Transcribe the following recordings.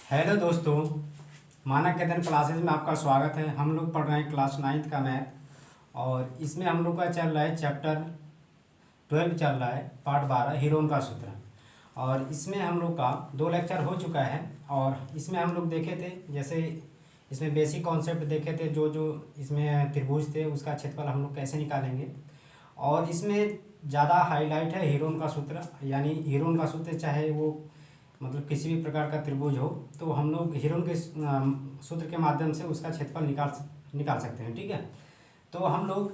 Hello दोस्तों, मानक Ketan classes में आपका स्वागत है। हम लोग पढ़ रहे हैं क्लास 9th का मैथ और इसमें हम लोग का चल रहा है चैप्टर 12 चल रहा है, पार्ट 12 हीरोन का सूत्र। और इसमें हम लोग का 2 लेक्चर हो चुका है और इसमें हम लोग देखे थे, जैसे इसमें बेसिक कॉन्सेप्ट देखे थे, जो जो इसमें त्रिभुज थे उसका क्षेत्रफल हम लोग कैसे निकालेंगे। और इसमें ज़्यादा हाईलाइट है हीरोन का सूत्र, यानी हीरोन का सूत्र चाहे वो मतलब किसी भी प्रकार का त्रिभुज हो तो हम लोग हीरोन के सूत्र के माध्यम से उसका क्षेत्रफल निकाल सकते हैं। ठीक है, तो हम लोग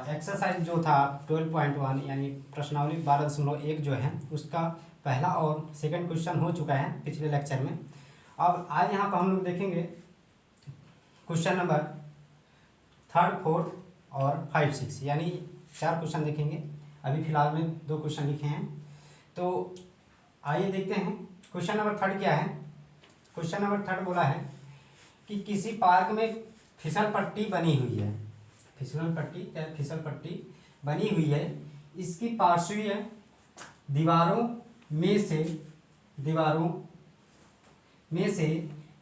एक्सरसाइज जो था 12.1 यानी प्रश्नावली 12.1 जो है उसका पहला और सेकंड क्वेश्चन हो चुका है पिछले लेक्चर में। अब आज यहाँ पर हम लोग देखेंगे क्वेश्चन नंबर 3rd 4th और 5 6 यानी 4 क्वेश्चन देखेंगे। अभी फिलहाल में 2 क्वेश्चन लिखे हैं, तो आइए देखते हैं। क्वेश्चन नंबर 3rd क्या है। क्वेश्चन नंबर 3rd बोला है कि किसी पार्क में फिसल पट्टी बनी हुई है, फिसल पट्टी बनी हुई है। इसकी पार्श्वीय दीवारों में से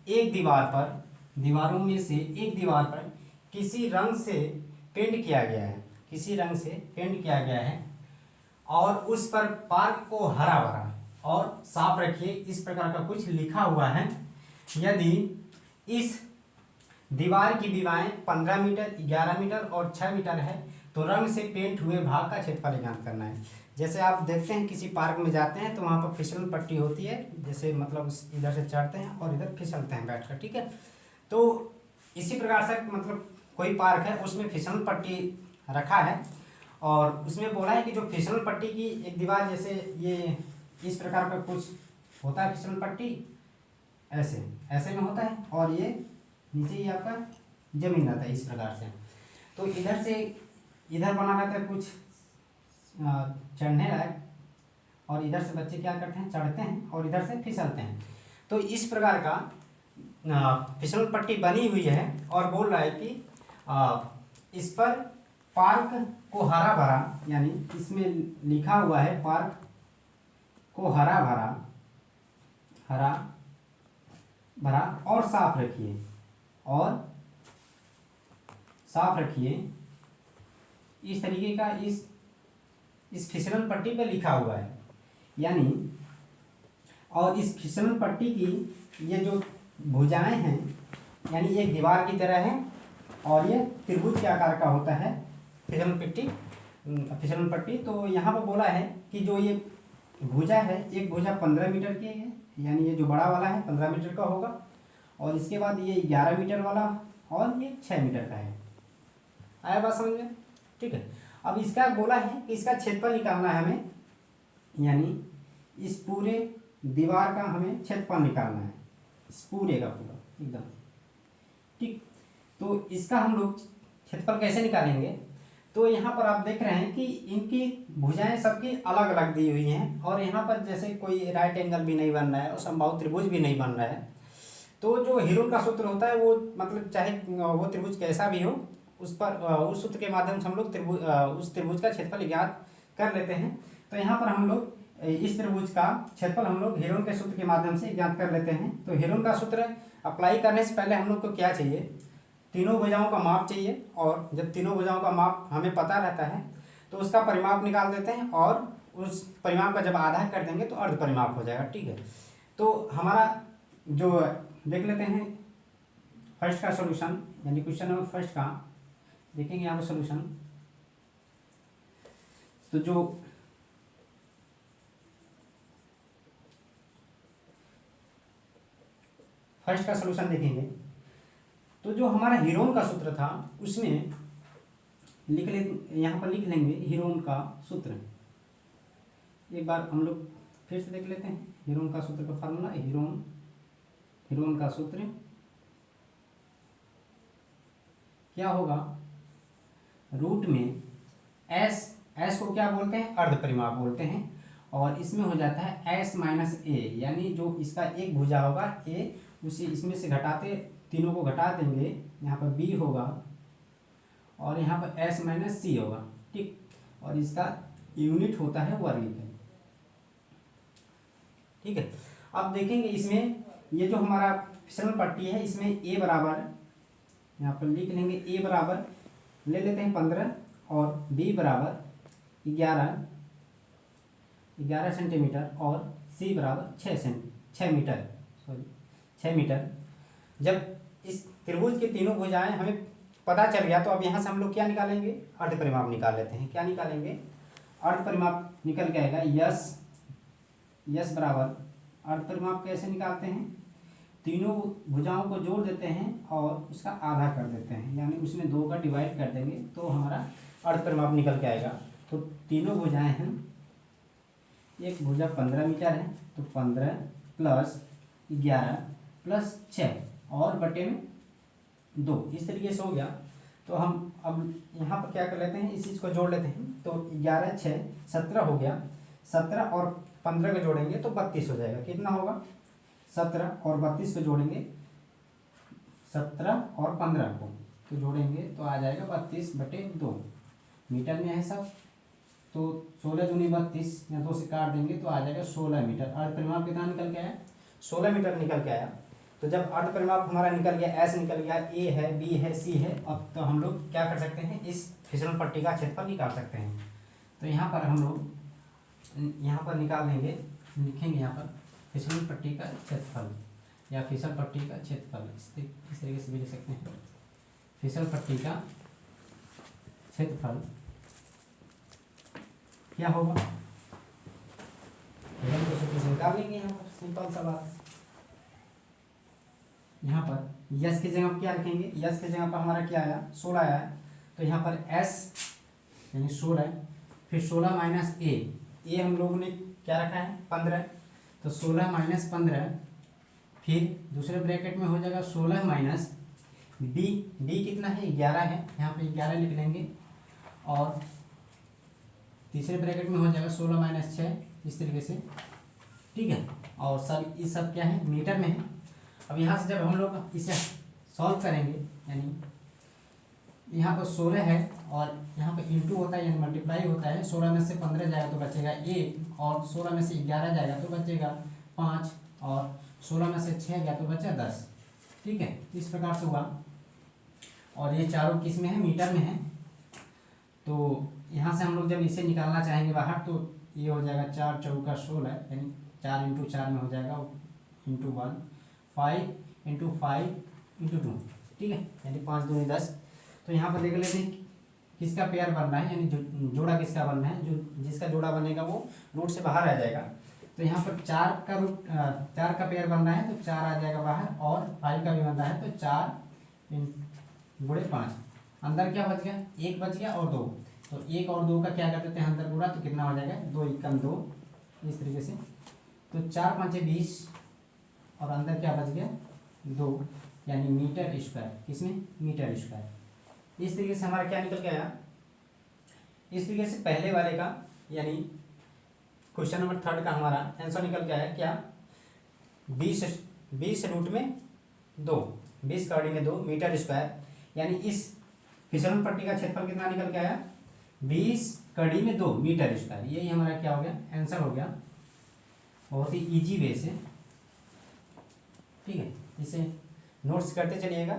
एक दीवार पर किसी रंग से पेंट किया गया है और उस पर पार्क को हरा भरा और साफ रखिए इस प्रकार का कुछ लिखा हुआ है। यदि इस दीवार की विवाएं 15 मीटर, 11 मीटर और 6 मीटर है तो रंग से पेंट हुए भाग का क्षेत्रफल ज्ञात करना है। जैसे आप देखते हैं किसी पार्क में जाते हैं तो वहाँ पर फिसलन पट्टी होती है, जैसे मतलब इधर से चढ़ते हैं और इधर फिसलते हैं बैठकर। ठीक है, तो इसी प्रकार से मतलब कोई पार्क है उसमें फिसलन पट्टी रखा है और उसमें बोला है कि जो फिसलन पट्टी की एक दीवार, जैसे ये इस प्रकार का कुछ होता है फिसलन पट्टी, ऐसे में होता है और ये नीचे ही आपका जमीन रहता है इस प्रकार से। तो इधर से इधर बना रहता है कुछ चढ़ने लायक और इधर से बच्चे क्या करते हैं, चढ़ते हैं और इधर से फिसलते हैं। तो इस प्रकार का फिसलन पट्टी बनी हुई है और बोल रहा है कि इस पर पार्क को हरा भरा, यानी इसमें लिखा हुआ है पार्क को हरा भरा और साफ रखिए इस तरीके का इस फिसलन पट्टी पे लिखा हुआ है। यानी और इस फिसलन पट्टी की ये जो भुजाएं हैं यानी एक दीवार की तरह है और ये त्रिभुज के आकार का होता है फिसलन पट्टी। तो यहाँ पर बोला है कि जो ये भुजा है, एक भुजा 15 मीटर की है, यानी ये जो बड़ा वाला है 15 मीटर का होगा और इसके बाद ये 11 मीटर वाला और ये 6 मीटर का है। आया बात समझ में? ठीक है, अब इसका बोला है कि इसका क्षेत्रफल निकालना है हमें, यानी इस पूरे दीवार का हमें क्षेत्रफल निकालना है, इस पूरे का पूरा एकदम। ठीक, तो इसका हम लोग क्षेत्रफल कैसे निकालेंगे। तो यहाँ पर आप देख रहे हैं कि इनकी भुजाएं सबकी अलग अलग दी हुई हैं और यहाँ पर जैसे कोई राइट एंगल भी नहीं बन रहा है और समबाहु त्रिभुज भी नहीं बन रहा है। तो जो हीरोन का सूत्र होता है वो मतलब चाहे वो त्रिभुज कैसा भी हो, उस पर उस सूत्र के माध्यम से हम लोग उस त्रिभुज का क्षेत्रफल ज्ञात कर लेते हैं। तो यहाँ पर हम लोग इस त्रिभुज का क्षेत्रफल हम लोग हीरोन के सूत्र के माध्यम से ज्ञात कर लेते हैं। तो हीरोन का सूत्र अप्लाई करने से पहले हम लोग को क्या चाहिए, तीनों भुजाओं का माप चाहिए और जब तीनों भुजाओं का माप हमें पता रहता है तो उसका परिमाप निकाल देते हैं और उस परिमाप का जब आधा कर देंगे तो अर्ध परिमाप हो जाएगा। ठीक है, तो हमारा जो देख लेते हैं फर्स्ट का सॉल्यूशन, यानी क्वेश्चन नंबर फर्स्ट का देखेंगे यहाँ पर सॉल्यूशन। तो जो फर्स्ट का सॉल्यूशन देखेंगे तो जो हमारा हीरोन का सूत्र था उसमें यहाँ पर लिख लेंगे हीरोन का सूत्र। एक बार हम लोग फिर से देख लेते हैं हीरोन का सूत्र का फार्मूला। हीरोन का सूत्र क्या होगा, रूट में एस को क्या बोलते हैं, अर्ध परिमाप बोलते हैं और इसमें हो जाता है एस माइनस ए, यानी जो इसका एक भुजा होगा ए, उसी इसमें से घटाते तीनों को घटा देंगे, यहाँ पर बी होगा और यहाँ पर एस माइनस सी होगा। ठीक, और इसका यूनिट होता है वर्ग। ठीक है, अब देखेंगे इसमें ये जो हमारा फिसलन पट्टी है इसमें ए बराबर, यहाँ पर लिख लेंगे ए बराबर ले लेते हैं 15 और बी बराबर 11 सेंटीमीटर और सी बराबर 6 मीटर, सॉरी 6 मीटर। जब इस त्रिभुज के तीनों भुजाएं हमें पता चल गया तो अब यहाँ से हम लोग क्या निकालेंगे, अर्ध परिमाप निकाल लेते हैं। क्या निकालेंगे, अर्ध परिमाप निकल के आएगा यस बराबर, अर्ध परिमाप कैसे निकालते हैं, तीनों भुजाओं को जोड़ देते हैं और उसका आधा कर देते हैं, यानी उसमें 2 का डिवाइड कर देंगे तो हमारा अर्ध परिमाप निकल के आएगा। तो तीनों भुजाएं हैं, एक भुजा 15 मीटर है तो 15 प्लस 11 प्लस 6 और बटे में 2, इस तरीके से हो गया। तो हम अब यहाँ पर क्या कर लेते हैं, इस चीज़ को जोड़ लेते हैं। तो 11 6 17 हो गया, 17 और 15 को जोड़ेंगे तो 32 हो जाएगा। कितना होगा, 17 और 32 को जोड़ेंगे, 17 और 15 को तो जोड़ेंगे तो आ जाएगा 32/2, मीटर में है सब। तो 16 दूनी 32, या 2 से काट देंगे तो आ जाएगा 16 मीटर। अर्ध परिमाप कितना निकल के आया, 16 मीटर निकल के आया। तो जब अर्ध परिमाप हमारा निकल गया, एस निकल गया, ए है, बी है, सी है, अब तो हम लोग क्या कर सकते हैं, इस फिसलन पट्टी का क्षेत्रफल निकाल सकते हैं। तो यहाँ पर हम लोग यहाँ पर निकाल लेंगे, लिखेंगे यहाँ पर फिसलन पट्टी का क्षेत्रफल या फिसल पट्टी का क्षेत्रफल, इस तरीके से भी लिख सकते हैं। फिसल पट्टी का क्षेत्रफल क्या होगा, निकाल लेंगे यहाँ पर, सिंपल सा बात। यहाँ पर यस की जगह क्या रखेंगे, यस की जगह पर हमारा क्या आया, 16 आया, तो यहाँ पर एस यानी 16, फिर 16 माइनस ए हम लोगों ने क्या रखा है 15, तो 16 माइनस 15, फिर दूसरे ब्रैकेट में हो जाएगा 16 माइनस डी कितना है 11 है, यहाँ पे 11 लिख लेंगे, और तीसरे ब्रैकेट में हो जाएगा 16 माइनस 6, इस तरीके से, ठीक है। और सब ये सब क्या है, मीटर में है। अब यहाँ से जब हम लोग इसे सॉल्व करेंगे, यानी यहाँ पर 16 है और यहाँ पर इंटू होता है यानी मल्टीप्लाई होता है, 16 में से 15 जाएगा तो बचेगा 1, और 16 में से 11 जाएगा तो बचेगा 5, और 16 में से 6 गया तो बचा 10, ठीक है। इस प्रकार से हुआ, और ये चारों किस में है, मीटर में है। तो यहाँ से हम लोग जब इसे निकालना चाहेंगे बाहर तो ये हो जाएगा 4 चौका 16, यानी 4 इंटू 4 में हो जाएगा इंटू 1, 5 इंटू 5 इंटू 2, ठीक है, यानी 5 दूनी 10। तो यहाँ पर देख लेते हैं किसका पेयर बनना है, यानी जोड़ा किसका बनना है, जो जिसका जोड़ा बनेगा वो रूट से बाहर आ जाएगा। तो यहाँ पर 4 का पेयर बनना है तो 4 आ जाएगा बाहर, और 5 का भी बनना है तो 4 गुणे 5, अंदर क्या बच गया, 1 बच गया और 2, तो 1 और 2 का क्या कर देते हैं अंदर गुणा, तो कितना हो जाएगा 2 एकम 2, इस तरीके से। तो 4 5 20, और अंदर क्या बच गया 2, यानी मीटर स्क्वायर, किसमें मीटर स्क्वायर। इस तरीके से हमारा क्या निकल के आया, इस तरीके से पहले वाले का यानी क्वेश्चन नंबर 3 का हमारा आंसर निकल के आया क्या, 20 रूट में 2, 20 कड़ी में 2 मीटर स्क्वायर, यानी इस फिसलन पट्टी का क्षेत्रफल कितना निकल के आया, 20 कड़ी में 2 मीटर स्क्वायर। यही हमारा क्या हो गया, आंसर हो गया, बहुत ही इजी वे से, ठीक है। इसे नोट्स करते चलिएगा।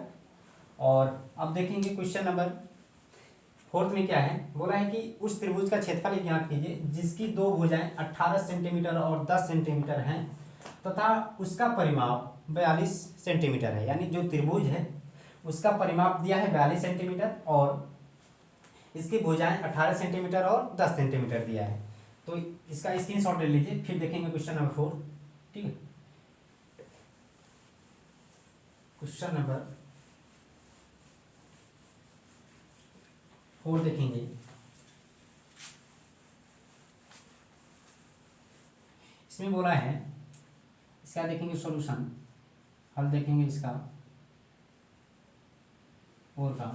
और अब देखेंगे क्वेश्चन नंबर 4 में क्या है, बोला है कि उस त्रिभुज का क्षेत्रफल ज्ञात कीजिए जिसकी 2 भुजाएं 18 सेंटीमीटर और 10 सेंटीमीटर हैं तथा उसका परिमाप 42 सेंटीमीटर है। यानी जो त्रिभुज है उसका परिमाप दिया है 42 सेंटीमीटर और इसकी भुजाएं 18 सेंटीमीटर और 10 सेंटीमीटर दिया है। तो इसका स्क्रीनशॉट ले लीजिए, फिर देखेंगे क्वेश्चन नंबर 4, ठीक है। क्वेश्चन नंबर 4 देखेंगे, इसमें बोला है, इसका देखेंगे सॉल्यूशन, हल देखेंगे इसका और का।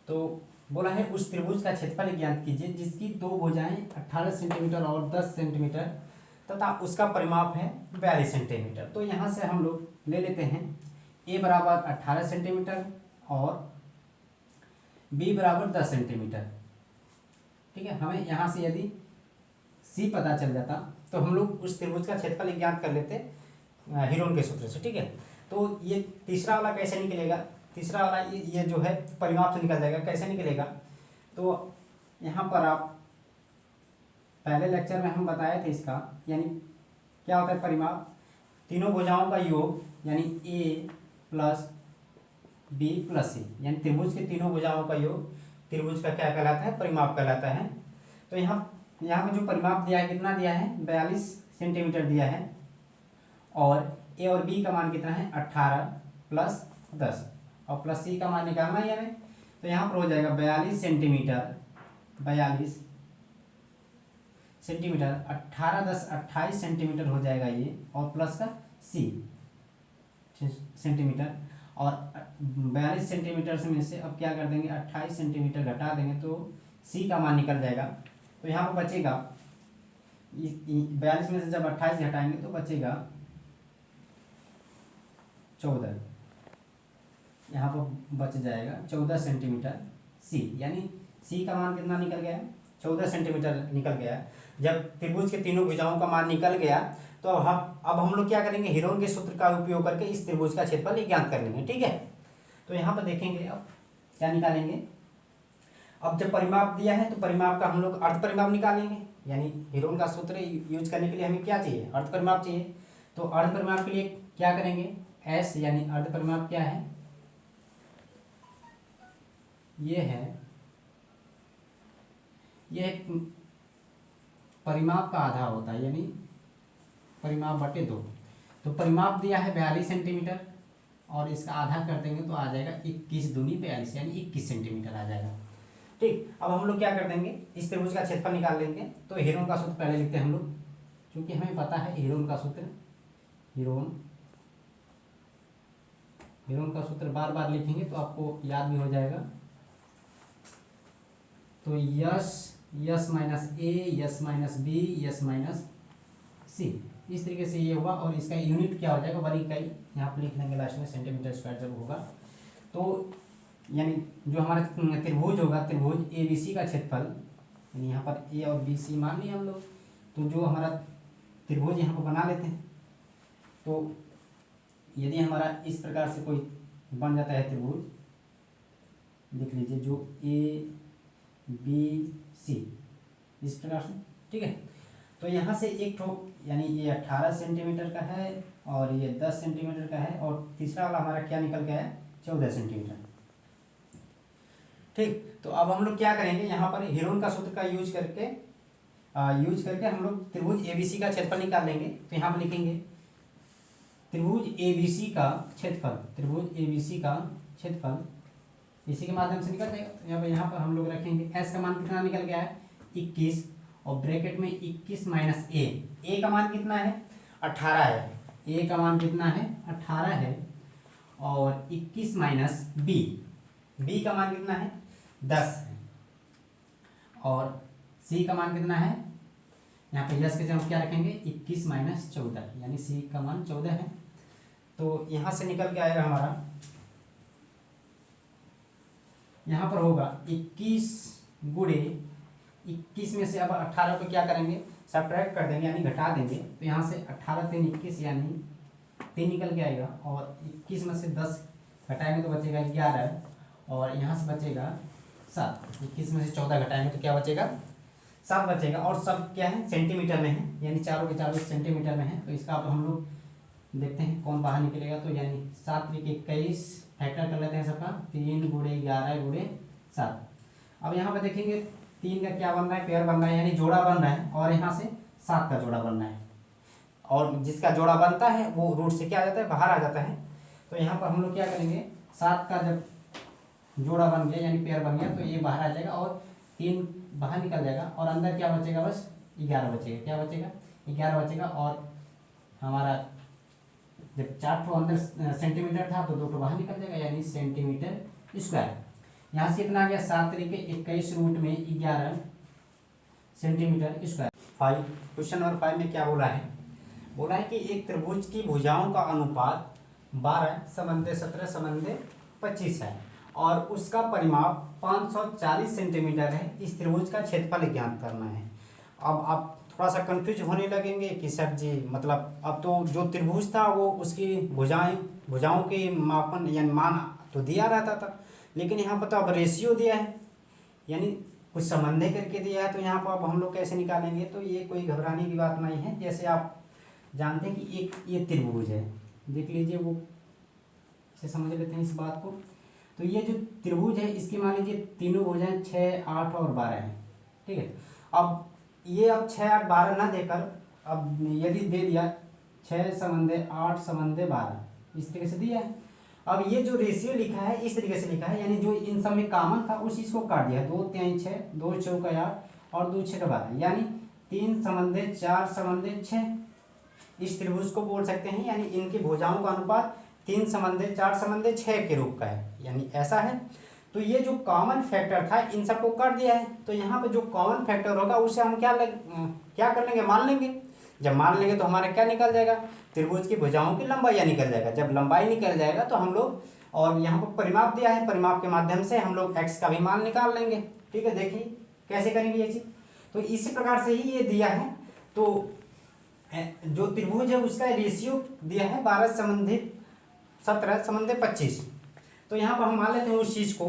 तो बोला है उस त्रिभुज का क्षेत्रफल ज्ञात कीजिए जिसकी 2 भुजाएं 18 सेंटीमीटर और 10 सेंटीमीटर तथा उसका परिमाप है 42 सेंटीमीटर। तो यहाँ से हम लोग ले लेते हैं a बराबर 18 सेंटीमीटर और b बराबर 10 सेंटीमीटर, ठीक है। हमें यहाँ से यदि c पता चल जाता तो हम लोग उस त्रिभुज का क्षेत्रफल ज्ञात कर लेते, हीरोन के सूत्र से, ठीक है। तो ये तीसरा वाला कैसे निकलेगा, तीसरा वाला ये जो है परिमाप से निकल जाएगा। कैसे निकलेगा, तो यहाँ पर आप पहले लेक्चर में हम बताए थे इसका, यानी क्या होता है परिमाप, तीनों भुजाओं का योग यानी ए प्लस बी प्लस सी, यानी त्रिभुज के तीनों भुजाओं का योग त्रिभुज का क्या कहलाता है, परिमाप कहलाता है। तो यहाँ पर जो परिमाप दिया है कितना दिया है, 42 सेंटीमीटर दिया है, और ए और बी का मान कितना है 18 प्लस 10 और प्लस सी का मान निकालना है हमें। तो यहाँ पर हो जाएगा 42 सेंटीमीटर, 42 सेंटीमीटर, 18 10 28 सेंटीमीटर हो जाएगा ये, और प्लस का सी सेंटीमीटर, और 42 सेंटीमीटर से में से अब क्या कर देंगे 28 सेंटीमीटर घटा देंगे तो सी का मान निकल जाएगा। तो यहाँ पर बचेगा 42 में से जब 28 घटाएंगे तो बचेगा 14, यहाँ पर बच जाएगा 14 सेंटीमीटर सी, यानी सी का मान कितना निकल गया, 14 सेंटीमीटर निकल गया। जब त्रिभुज के तीनों भुजाओं का मान निकल गया तो अब हम लोग क्या करेंगे, हीरोन के सूत्र का उपयोग करके इस त्रिभुज का क्षेत्रफल ज्ञात कर लेंगे, ठीक है। तो यहाँ पर देखेंगे अब क्या निकालेंगे, अब जब परिमाप दिया है तो परिमाप का हम लोग अर्ध परिमाप निकालेंगे, यानी हीरोन का सूत्र यूज करने के लिए हमें क्या चाहिए, अर्ध परिमाप चाहिए। तो अर्ध परिमाप के लिए क्या करेंगे, एस यानी अर्ध परिमाप क्या है, ये परिमाप का आधा होता है, यानी परिमाप बटे 2। तो परिमाप दिया है 42 सेंटीमीटर और इसका आधा कर देंगे तो आ जाएगा 21 दूनी 42, यानी 21 सेंटीमीटर आ जाएगा, ठीक। अब हम लोग क्या कर देंगे, इस त्रिभुज का क्षेत्रफल निकाल लेंगे। तो हीरोन का सूत्र पहले लिखते हैं हम लोग, क्योंकि हमें पता है हीरोन का सूत्र, हीरोन का सूत्र बार बार लिखेंगे तो आपको याद भी हो जाएगा। तो S minus A, S minus B, S minus C, इस तरीके से ये होगा। और इसका यूनिट क्या हो जाएगा, 1 इकाई, यहाँ पर लिख लेंगे लास्ट में सेंटीमीटर स्क्वायर जब होगा। तो यानी जो हमारा त्रिभुज होगा, त्रिभुज ए बी सी का क्षेत्रफल, यानी यहाँ पर ए और बी सी मान लिया हम लोग। तो जो हमारा त्रिभुज यहाँ पर बना लेते हैं, तो यदि हमारा इस प्रकार से कोई बन जाता है त्रिभुज, लिख लीजिए जो ए बी सी इस प्रकार से, ठीक है। तो यहाँ से एक ठो यानी ये 18 सेंटीमीटर का है और ये 10 सेंटीमीटर का है, और तीसरा वाला हमारा क्या निकल गया है 14 सेंटीमीटर, ठीक। तो अब हम लोग क्या करेंगे, यहाँ पर हीरोन का सूत्र का यूज करके हम लोग त्रिभुज एबीसी का क्षेत्रफल निकाल लेंगे। तो यहाँ पर लिखेंगे त्रिभुज एबीसी का क्षेत्रफल, त्रिभुज एबीसी का क्षेत्रफल इसी के माध्यम से निकल जाएगा। यहाँ पर हम लोग रखेंगे एस का मान कितना निकल गया है 21, और ब्रैकेट में 21 माइनस ए का मान कितना है 18 है, ए का मान कितना है 18 है, और 21 माइनस बी का मान कितना है 10 है, और सी का मान कितना है, यहाँ पे यस के जगह क्या रखेंगे 21 माइनस 14, यानी सी का मान 14 है। तो यहाँ से निकल के आएगा हमारा, यहाँ पर होगा 21 गुणे 21 में से अब 18 को क्या करेंगे सब्ट्रैक्ट कर देंगे, यानी घटा देंगे। तो यहाँ से 18 3 21 यानी 3 निकल के आएगा, और 21 में से 10 घटाएंगे तो बचेगा 11, और यहाँ से बचेगा 7। 21 में से 14 घटाएंगे तो क्या बचेगा 7 बचेगा, और सब क्या है सेंटीमीटर में है, यानी चारों के चारों सेंटीमीटर में है। तो इसका अब हम लोग देखते हैं कौन बाहर निकलेगा। तो यानी 7 3 21 फैक्टर कर लेते हैं सबका, 3 गुणे 11 गुणे 7। अब यहाँ पे देखेंगे 3 का क्या बन रहा है पेयर बन रहा है, यानी जोड़ा बन रहा है, और यहाँ से 7 का जोड़ा बन रहा है, और जिसका जोड़ा बनता है वो रूट से क्या आ जाता है बाहर आ जाता है। तो यहाँ पर हम लोग क्या करेंगे 7 का जब जोड़ा बन गया यानी पेयर बन गया तो ये बाहर आ जाएगा, और 3 बाहर निकल जाएगा, और अंदर क्या बचेगा बस 11 बचेगा। क्या बचेगा 11 बचेगा, और हमारा जब 4 ठो अंदर सेंटीमीटर था तो 2 ठो बाहर निकल जाएगा, यानी सेंटीमीटर स्क्वायर। यहाँ से कितना आ गया 7 3 के 21 रूट में 11 सेंटीमीटर स्क्वायर। 5 क्वेश्चन नंबर 5 में क्या बोला है कि एक त्रिभुज की भुजाओं का अनुपात 12 समन्वय 17 समन्वय 25 है, और उसका परिमाप 540 सेंटीमीटर है। इस त्रिभुज का क्षेत्रफल ज्ञात करना है। अब आप थोड़ा सा कंफ्यूज होने लगेंगे कि सर जी मतलब अब तो जो त्रिभुज था वो उसकी भुजाओं के मापन यानी मान तो दिया रहता था, लेकिन यहाँ पर तो अब रेशियो दिया है, यानी कुछ संबंधे करके दिया है, तो यहाँ पर अब हम लोग कैसे निकालेंगे। तो ये कोई घबराने की बात नहीं है। जैसे आप जानते हैं कि एक ये त्रिभुज है, देख लीजिए, वो इसे समझ लेते हैं इस बात को। तो ये जो त्रिभुज है इसकी मान लीजिए तीनों भुजाएं 6, 8 और 12 हैं, ठीक है। अब ये अब 6, 8, 12 ना देकर अब यदि दे दिया 6 समंदे 8 समंदे 12, इस तरीके से दिया है। अब ये जो रेशियो लिखा है इस तरीके से लिखा है, यानी जो इन सब में कॉमन था उस चीज़ को काट दिया। 2 3 6, 2 4 8 और 2 6 12, यानी 3 समंदे 4 समंदे 6, इस त्रिभुज को बोल सकते हैं। यानी इनकी भुजाओं का अनुपात 3 समंदे 4 समंदे 6 के रूप का है, यानी ऐसा है। तो ये जो कॉमन फैक्टर था इन सबको कर दिया है। तो यहाँ पे जो कॉमन फैक्टर होगा उसे हम क्या कर लेंगे, मान लेंगे। जब मान लेंगे तो हमारा क्या निकल जाएगा, त्रिभुज की भुजाओं की लंबाई निकल जाएगा। जब लंबाई निकल जाएगा तो हम लोग, और यहाँ पर परिमाप दिया है, परिमाप के माध्यम से हम लोग x का भी मान निकाल लेंगे। ठीक है, देखिए कैसे करेंगे ये चीज़। तो इसी प्रकार से ही ये दिया है। तो जो त्रिभुज है उसका रेशियो दिया है 12 संबंधित 17 संबंधित 25। तो यहाँ पर हम मान लेते हैं उस चीज़ को,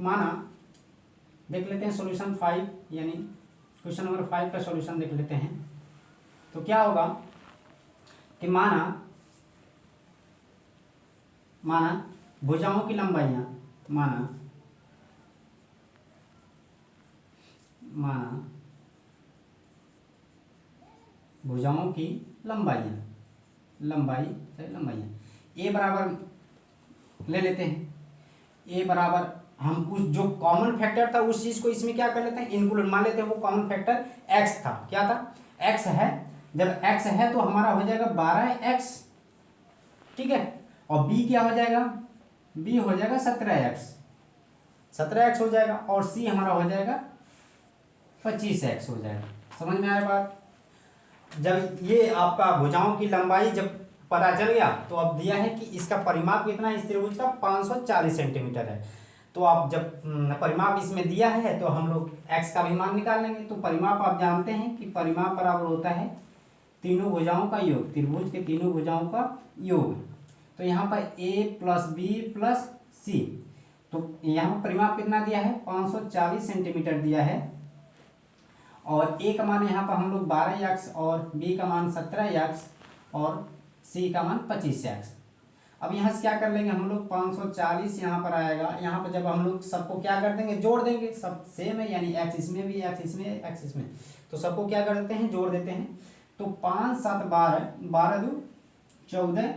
माना देख लेते हैं सॉल्यूशन 5, यानी क्वेश्चन नंबर 5 का सॉल्यूशन देख लेते हैं। तो क्या होगा कि माना भुजाओं की लंबाइयाँ, माना भुजाओं की लंबाइयाँ ए बराबर ले लेते हैं। ए बराबर हम उस जो कॉमन फैक्टर था उस चीज़ को इसमें क्या कर लेते हैं, इंक्लूड मान लेते हैं। वो कॉमन फैक्टर x था, क्या था, x है। जब x है तो हमारा हो जाएगा 12x, ठीक है। और b क्या हो जाएगा, b हो जाएगा 17x हो जाएगा। और c हमारा हो जाएगा 25x हो जाएगा। समझ में आया बात। जब ये आपका भुजाओं की लंबाई जब पता चल गया तो अब दिया है कि इसका परिमाप कितना है, इस त्रिभुज का 540 सेंटीमीटर है। तो आप जब परिमाप इसमें दिया है तो हम लोग x का भी मान निकाल लेंगे। तो परिमाप आप जानते हैं कि परिमाप बराबर होता है तीनों भुजाओं का योग, त्रिभुज के तीनों भुजाओं का योग। तो यहाँ पर a प्लस बी प्लस सी, तो यहाँ पर परिमाप कितना दिया है, 540 सेंटीमीटर दिया है। और a का मान यहाँ पर हम लोग 12x और b का मान 17x और c का मान 25x। अब यहाँ से क्या कर लेंगे हम लोग, 540 यहाँ पर आएगा। यहाँ पर जब हम लोग सबको क्या कर देंगे, जोड़ देंगे, सब सेम है, यानी x इसमें भी, x इसमें, x इसमें, तो सबको क्या कर देते हैं, जोड़ देते हैं। तो 5 7 12, 12 2 14,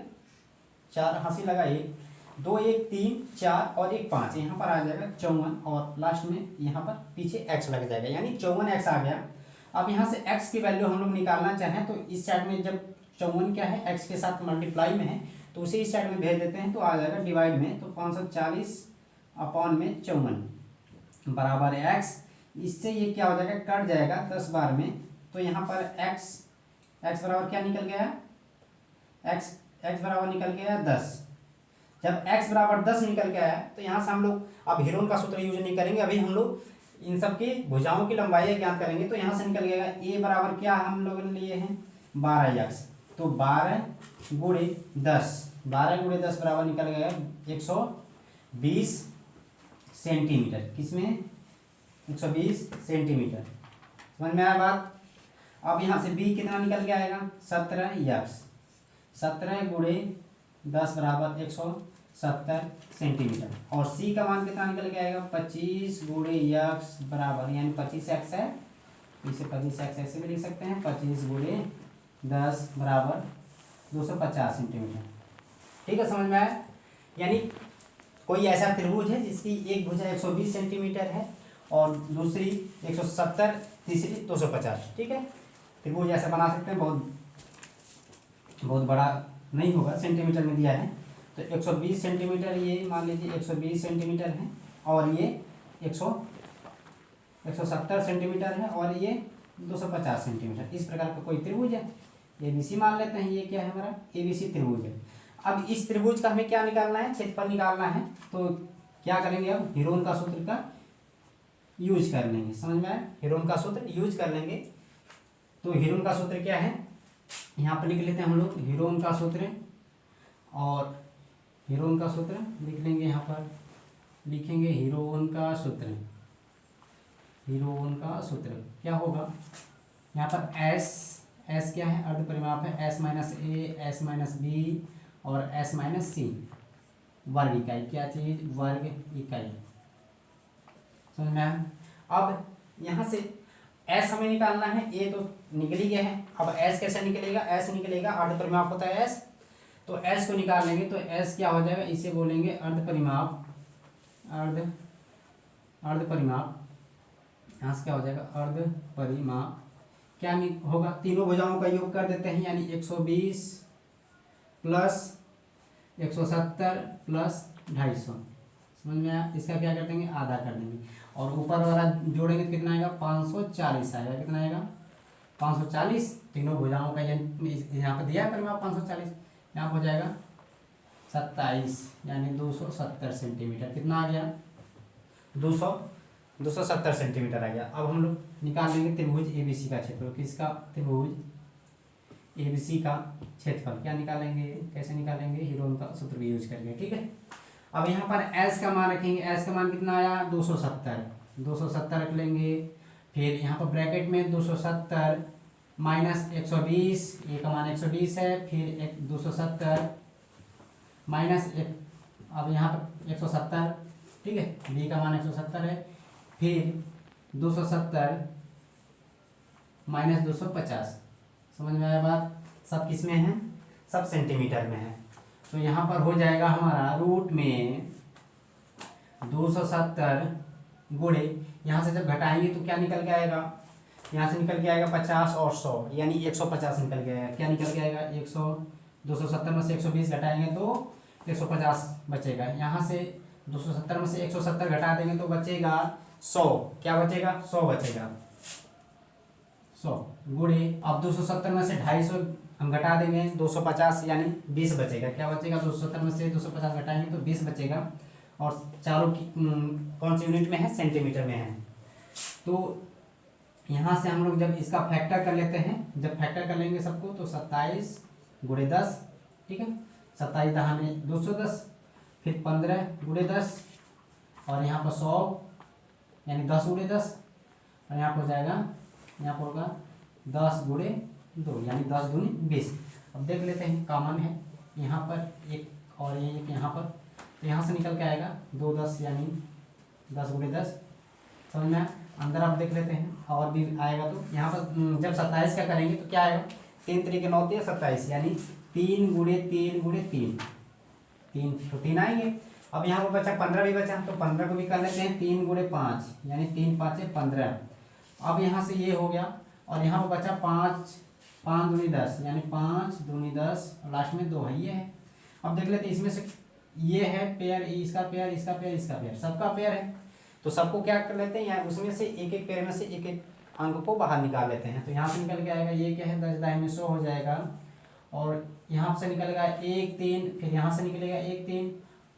4 हंसी लगा 1, 2 1 3 4 और 1 5, यहाँ पर आ जाएगा 54 और लास्ट में यहाँ पर पीछे x लग जाएगा, यानी 54x आ गया। अब यहाँ से x की वैल्यू हम लोग निकालना चाहें तो इस साइड में जब 54 क्या है, x के साथ मल्टीप्लाई में है तो उसे इस साइड में भेज देते हैं तो आ जाएगा डिवाइड में। तो 540 अपॉन में 54 बराबर है x। इससे ये क्या हो जाएगा, कट जाएगा 10 बार में। तो यहाँ पर x बराबर क्या निकल गया, x बराबर निकल गया 10। जब x बराबर 10 निकल गया है तो यहाँ से हम लोग अब हीरोन का सूत्र यूज नहीं करेंगे, अभी हम लोग इन सब की भुजाओं की लंबाई ज्ञात करेंगे। तो यहाँ से निकल गया a बराबर क्या हम लोगों ने लिए हैं 12x, तो 12 गुणे 10, 12 गुणे 10 बराबर निकल गया 120 सेंटीमीटर। किसमें, 120 सेंटीमीटर। समझ में आया बात। अब यहाँ से b कितना निकल के आएगा, 17x, 17 गुणे 10 बराबर 170 सेंटीमीटर। और c का मान कितना निकल के आएगा, 25 गुणे x बराबर, यानी 25x है, इसे 25x ऐसे भी लिख सकते हैं, 25 गुणे 10 बराबर 250 सेंटीमीटर। ठीक है, समझ में आया। यानी कोई ऐसा त्रिभुज है जिसकी एक भुजा 120 सेंटीमीटर है और दूसरी 170, तीसरी 250। ठीक है, त्रिभुज ऐसा बना सकते हैं, बहुत बड़ा नहीं होगा, सेंटीमीटर में दिया है। तो 120 सेंटीमीटर, ये मान लीजिए 120 सेंटीमीटर है और ये 170 सेंटीमीटर है और ये 250 सेंटीमीटर। इस प्रकार का कोई त्रिभुज है, ABC मान लेते हैं। ये क्या है, हमारा ABC त्रिभुज है। अब इस त्रिभुज का हमें क्या निकालना है, क्षेत्रफल निकालना है। तो क्या करेंगे, अब हीरोन का सूत्र का यूज कर लेंगे। समझ में आया, हीरोन का सूत्र यूज कर लेंगे। तो हीरोन का सूत्र क्या है, यहाँ पर लिख लेते हैं हम लोग हीरोन का सूत्र, और हीरोन का सूत्र लिख लेंगे, यहाँ पर लिखेंगे हीरोन का सूत्र। हीरोन का सूत्र क्या होगा, यहाँ पर एस क्या है, अर्ध परिमाप है, S minus A, S minus B और एस माइनस सी वर्ग इकाई, क्या चीज, वर्ग इकाई, समझ में आया। अब यहाँ से एस हमें निकालना है, ए तो निकल ही गया है, अब एस कैसे निकलेगा, एस निकलेगा, अर्ध परिमाप होता है एस, तो एस को निकाल लेंगे तो एस क्या हो जाएगा, इसे बोलेंगे अर्ध परिमाप, अर्ध परिमाप, यहाँ से क्या हो जाएगा, अर्ध परिमाप क्या होगा, तीनों भुजाओं का योग कर देते हैं, यानी 120 प्लस 170 प्लस 250, समझ में आया। इसका क्या कर देंगे, आधा कर देंगे, और ऊपर वाला जोड़ेंगे तो कितना आएगा, 540 आएगा, कितना आएगा 540, तीनों भुजाओं का यहाँ पर दिया है परिमाप 540, यहाँ पर हो जाएगा 27 यानी 270 सेंटीमीटर, कितना आ गया 270 सेंटीमीटर आ गया। अब हम लोग निकाल लेंगे त्रिभुज एबीसी का क्षेत्रफल, किसका, त्रिभुज एबीसी का क्षेत्रफल, क्या निकालेंगे, कैसे निकालेंगे, हीरोन का सूत्र भी यूज करके, ठीक है। अब यहाँ पर एस का मान रखेंगे, एस का मान कितना आया 270 रख लेंगे, फिर यहाँ पर ब्रैकेट में 270 माइनस 120, ए का मान 120 है, फिर 270 माइनस एक, अब यहाँ पर 170, ठीक है, बी का मान 170 है, फिर 270 माइनस 250, समझ में आया बात, सब किस में है, सब सेंटीमीटर में है, तो यहाँ पर हो जाएगा हमारा रूट में 270 गुणे, यहाँ से जब घटाएंगे तो क्या निकल के आएगा, यहाँ से निकल के आएगा 50 और 100 यानी 150 निकल के आएगा, क्या निकल के आएगा 270 में से 120 घटाएंगे तो 150 बचेगा, यहाँ से 270 में से 170 घटा देंगे तो बचेगा 100, क्या बचेगा 100 बचेगा, 100 गुणे, अब 270 में से 250 हम घटा देंगे 250 यानी 20 बचेगा, क्या बचेगा 270 में से 250 घटाएंगे तो 20 बचेगा, और चारों की कौन सी यूनिट में है, सेंटीमीटर में है। तो यहाँ से हम लोग जब इसका फैक्टर कर लेते हैं, जब फैक्टर कर लेंगे सबको तो 27 गुणे 10, ठीक है, 27 दहा में 210, फिर 15 गुणे 10, और यहाँ पर 100 यानी 10 गुणे 10, और यहाँ पर हो जाएगा, यहाँ पर होगा 10 गुणे 2 यानी 10 दूनी 20। अब देख लेते हैं, कॉमन है यहाँ पर एक और ये एक यहाँ पर, तो यहाँ से निकल के आएगा 2 10 यानी 10 गुणे 10, समझ में आया। अंदर आप देख लेते हैं और भी आएगा, तो यहाँ पर जब 27 का करेंगे तो क्या आएगा, 3 तरीके 9 दिया 27 यानी 3 गुणे 3 गुणे 3, 3 तो 3 आएंगे। अब यहाँ पर बचा 15 भी बचा, तो 15 को भी कर लेते हैं 3 गुणे 5 यानी 3 5 15। अब यहाँ से ये हो गया, और यहाँ पर बचा 5 दूनी 10 यानी 5 दूनी 10, लास्ट में 2 है, ये है। अब देख लेते हैं इसमें से ये है पेयर, इसका पेयर, इसका पेयर, इसका पेयर, सबका पेयर है, तो सबको क्या कर लेते हैं, यहाँ उसमें से एक एक पेयर में से एक एक अंक को बाहर निकाल लेते हैं। तो यहाँ से निकल के आएगा, ये क्या है 10 दाई में 100 हो जाएगा, और यहाँ से निकलेगा 1 3, फिर यहाँ से निकलेगा 1 3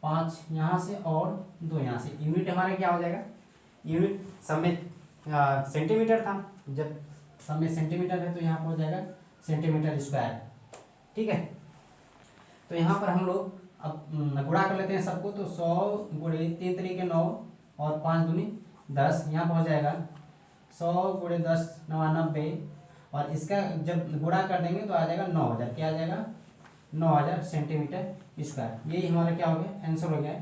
5 यहाँ से और 2 यहाँ से। यूनिट हमारा क्या हो जाएगा, यूनिट सब में सेंटीमीटर था, जब सब में सेंटीमीटर है तो यहाँ पर हो जाएगा सेंटीमीटर स्क्वायर, ठीक है। तो यहाँ पर हम लोग अब गुणा कर लेते हैं सबको, तो 100 गुणे 3 तरीके 9 और 5 दूनी 10, यहाँ पर हो जाएगा 100 गुणे 10 99, और इसका जब गुणा कर देंगे तो आ जाएगा 9000, क्या आ जाएगा 9000 सेंटीमीटर स्क्वायर। यही हमारा क्या हो गया, आंसर हो गया,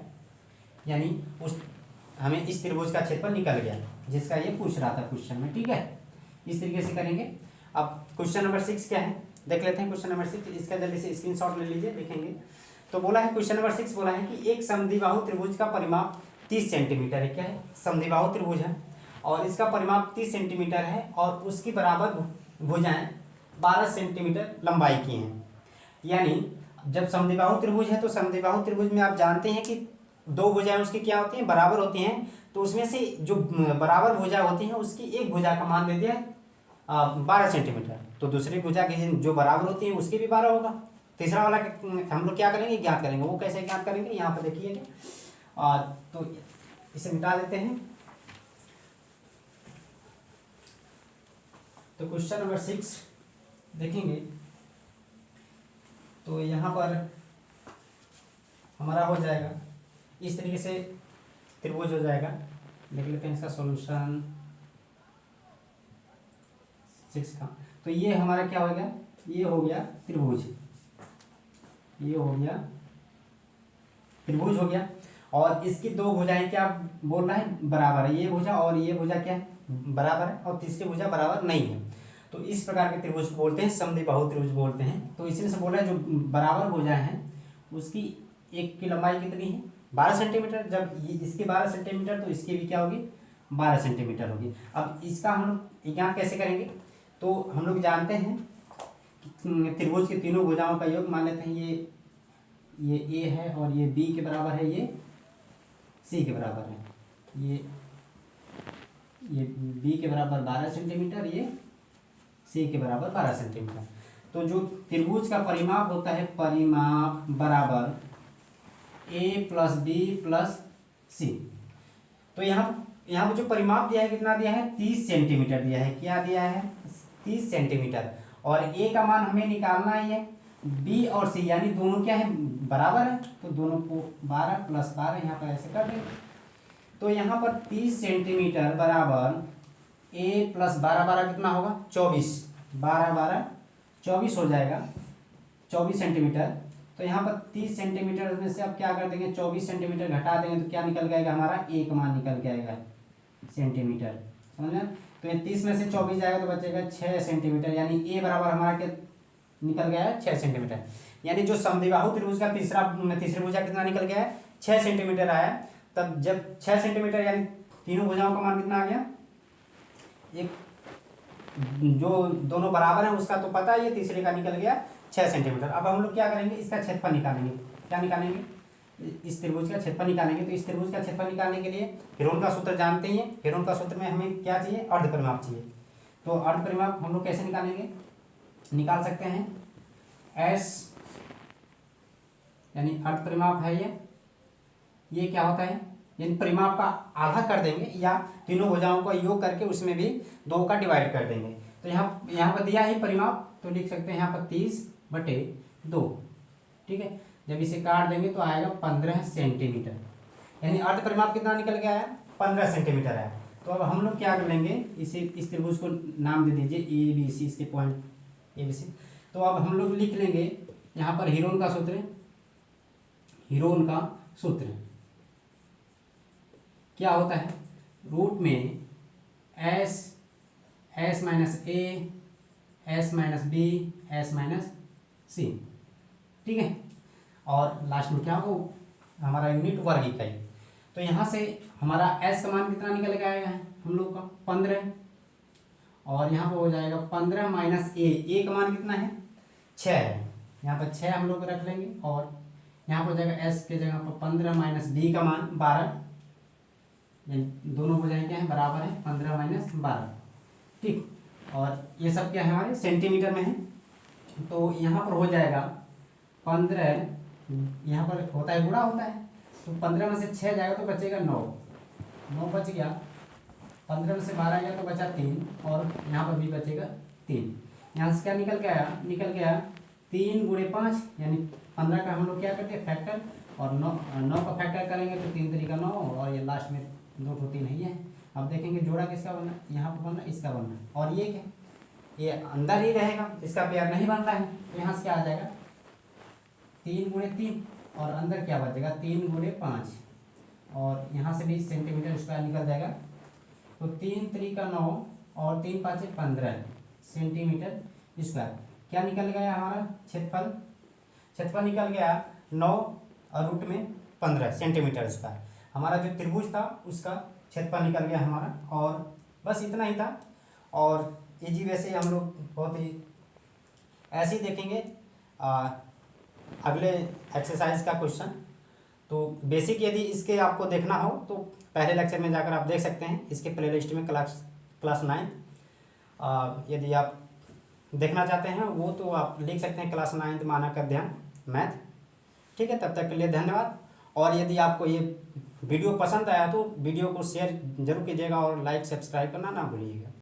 यानी उस हमें इस त्रिभुज का क्षेत्रफल निकल गया जिसका ये पूछ रहा था क्वेश्चन में, ठीक है। इस तरीके से करेंगे। अब क्वेश्चन नंबर 6 क्या है देख लेते हैं। क्वेश्चन नंबर 6 इसका जल्दी से स्क्रीनशॉट ले लीजिए, देखेंगे। तो बोला है क्वेश्चन नंबर 6 बोला है कि एक समद्विबाहु त्रिभुज का परिमाप 30 सेंटीमीटर है। क्या है, समद्विबाहु त्रिभुज है और इसका परिमाप 30 सेंटीमीटर है और उसकी बराबर भुजाएं 12 सेंटीमीटर लंबाई की हैं। यानी जब समद्विबाहु त्रिभुज है तो समद्विबाहु त्रिभुज में आप जानते हैं कि दो भुजाएं उसकी क्या होती हैं, बराबर होती हैं। तो उसमें से जो बराबर भुजा होती हैं उसकी एक भुजा का मान दे दिया 12 सेंटीमीटर, तो दूसरी भुजा की जो बराबर होती है उसकी भी 12 होगा। तीसरा वाला हम लोग क्या करेंगे, ज्ञात करेंगे। वो कैसे ज्ञात करेंगे, यहाँ पर देखिएगा। तो इसे मिटा देते हैं। तो क्वेश्चन नंबर 6 देखेंगे। तो यहाँ पर हमारा हो जाएगा इस तरीके से त्रिभुज हो जाएगा। देख लेते हैं इसका सॉल्यूशन 6 का। तो ये हमारा क्या हो गया, ये हो गया त्रिभुज, ये हो गया त्रिभुज हो गया। और इसकी दो भुजाएं क्या बोल रहा है, बराबर है। ये भुजा और ये भुजा क्या है, बराबर है, और तीसरी भुजा बराबर नहीं है। तो इस प्रकार के त्रिभुज को बोलते हैं समद्विबाहु त्रिभुज बोलते हैं। तो इसी से बोल रहा है जो बराबर भुजाएं हैं उसकी एक की लंबाई कितनी है, 12 सेंटीमीटर। जब ये इसकी 12 सेंटीमीटर तो इसकी भी क्या होगी, 12 सेंटीमीटर होगी। अब इसका हम लोग यहाँ कैसे करेंगे, तो हम लोग जानते हैं कि त्रिभुज की तीनों भुजाओं का योग मान लेते हैं। ये ए है और ये बी के बराबर है, ये सी के बराबर है। ये बी के बराबर 12 सेंटीमीटर, ये सी के बराबर 12 सेंटीमीटर। तो जो त्रिभुज का परिमाप होता है, परिमाप बराबर ए प्लस बी प्लस सी। तो यहाँ पर जो परिमाप दिया है कितना दिया है, 30 सेंटीमीटर दिया है। क्या दिया है, 30 सेंटीमीटर। और ए का मान हमें निकालना ही है। बी और सी यानी दोनों क्या है, बराबर है। तो दोनों को 12 प्लस 12 यहाँ पर ऐसे कर देंगे। तो यहाँ पर 30 सेंटीमीटर बराबर ए प्लस 12, 12 कितना होगा, 24, 12 12 24 हो जाएगा, 24 सेंटीमीटर। तो यहाँ पर 30 सेंटीमीटर में से अब क्या कर देंगे, 24 सेंटीमीटर घटा देंगे तो क्या निकल जाएगा, हमारा ए का मान निकल जाएगा सेंटीमीटर, समझ में। तो ये 30 में से 24 जाएगा तो बचेगा 6 सेंटीमीटर, यानी ए बराबर हमारा क्या निकल गया है, 6 सेंटीमीटर। यानी जो समद्विबाहु त्रिभुज का तीसरी भुजा कितना निकल गया है, 6 सेंटीमीटर आया। तब जब 6 सेंटीमीटर यानी तीनों भुजाओं का मान कितना आ गया, एक जो दोनों बराबर है उसका तो पता है, ये तीसरे का निकल गया 6 सेंटीमीटर। अब हम लोग क्या करेंगे, इसका क्षेत्रफल निकालेंगे। क्या निकालेंगे, इस त्रिभुज का क्षेत्रफल निकालेंगे। तो इस त्रिभुज का क्षेत्रफल निकालने के लिए हेरोन का सूत्र जानते ही हैं। हेरोन का सूत्र में हमें क्या चाहिए, अर्ध परिमाप चाहिए। तो अर्ध परिमाप हम लोग कैसे निकालेंगे, निकाल सकते हैं एस यानी अर्ध परिमाप है ये क्या होता है, यानी परिमाप का आधा कर देंगे या तीनों भुजाओं का योग करके उसमें भी 2 का डिवाइड कर देंगे। तो यहाँ पर दिया है परिमाप, तो लिख सकते हैं यहाँ पर 30/2, ठीक है। जब इसे काट देंगे तो आएगा 15 सेंटीमीटर, यानी अर्ध परिमाप कितना निकल के आया, 15 सेंटीमीटर आया। तो अब हम लोग क्या कर लेंगे, इस त्रिभुज को नाम दे दीजिए ए बी सी, इसके पॉइंट ए बी सी। तो अब हम लोग लिख लेंगे यहाँ पर हेरोन का सूत्र क्या होता है, रूट में S minus A, S minus B, S minus C, ठीक है। और लास्ट में क्या हो, हमारा यूनिट वर्ग इकाई। तो यहाँ से हमारा एस का मान कितना निकल के आएगा हम लोग का, 15। और यहाँ पर हो जाएगा 15 माइनस ए का मान कितना है, 6 है। यहाँ पर 6 हम लोग रख लेंगे। और यहाँ पर हो जाएगा एस के जगह पर 15 माइनस बी का मान 12, दोनों भुजाएं क्या है, बराबर है, 15 माइनस 12, ठीक। और ये सब क्या है, हमारे सेंटीमीटर में है। तो यहाँ पर हो जाएगा 15, यहाँ पर होता है गुणा होता है, तो 15 में से 6 जाएगा तो बचेगा 9 बच गया। 15 में से 12 गया तो बचा 3, और यहाँ पर भी बचेगा 3। यहाँ से क्या निकल के आया, निकल गया 3 × 5, यानी 15 का हम लोग क्या करते हैं, फैक्टर, और 9 का फैक्टर करेंगे तो 3 3 9, और ये लास्ट में 2 तो 3 नहीं है। अब देखेंगे जोड़ा किसका बनना, यहाँ पर बनना, इसका बनना। और ये क्या, ये अंदर ही रहेगा, इसका पेयर नहीं बनता है। तो यहाँ से क्या आ जाएगा, 3 × 3, और अंदर क्या बचेगा, 3 × 5, और यहाँ से भी सेंटीमीटर स्क्वायर निकल जाएगा। तो 3 3 का 9 और 3 5 15 सेंटीमीटर स्क्वायर। क्या निकल गया हमारा क्षेत्रफल निकल गया 9 और रूट में 15 सेंटीमीटर स्क्वायर। हमारा जो त्रिभुज था उसका क्षेत्रफल निकल गया हमारा। और बस इतना ही था। और इजी वैसे हम लोग बहुत ही ऐसे ही देखेंगे अगले एक्सरसाइज का क्वेश्चन। तो बेसिक यदि इसके आपको देखना हो तो पहले लेक्चर में जाकर आप देख सकते हैं, इसके प्लेलिस्ट में क्लास 9 यदि आप देखना चाहते हैं वो तो आप लिख सकते हैं क्लास 9 मानक अध्ययन मैथ, ठीक है। तब तक के लिए धन्यवाद। और यदि आपको ये वीडियो पसंद आया तो वीडियो को शेयर जरूर कीजिएगा और लाइक सब्सक्राइब करना ना भूलिएगा।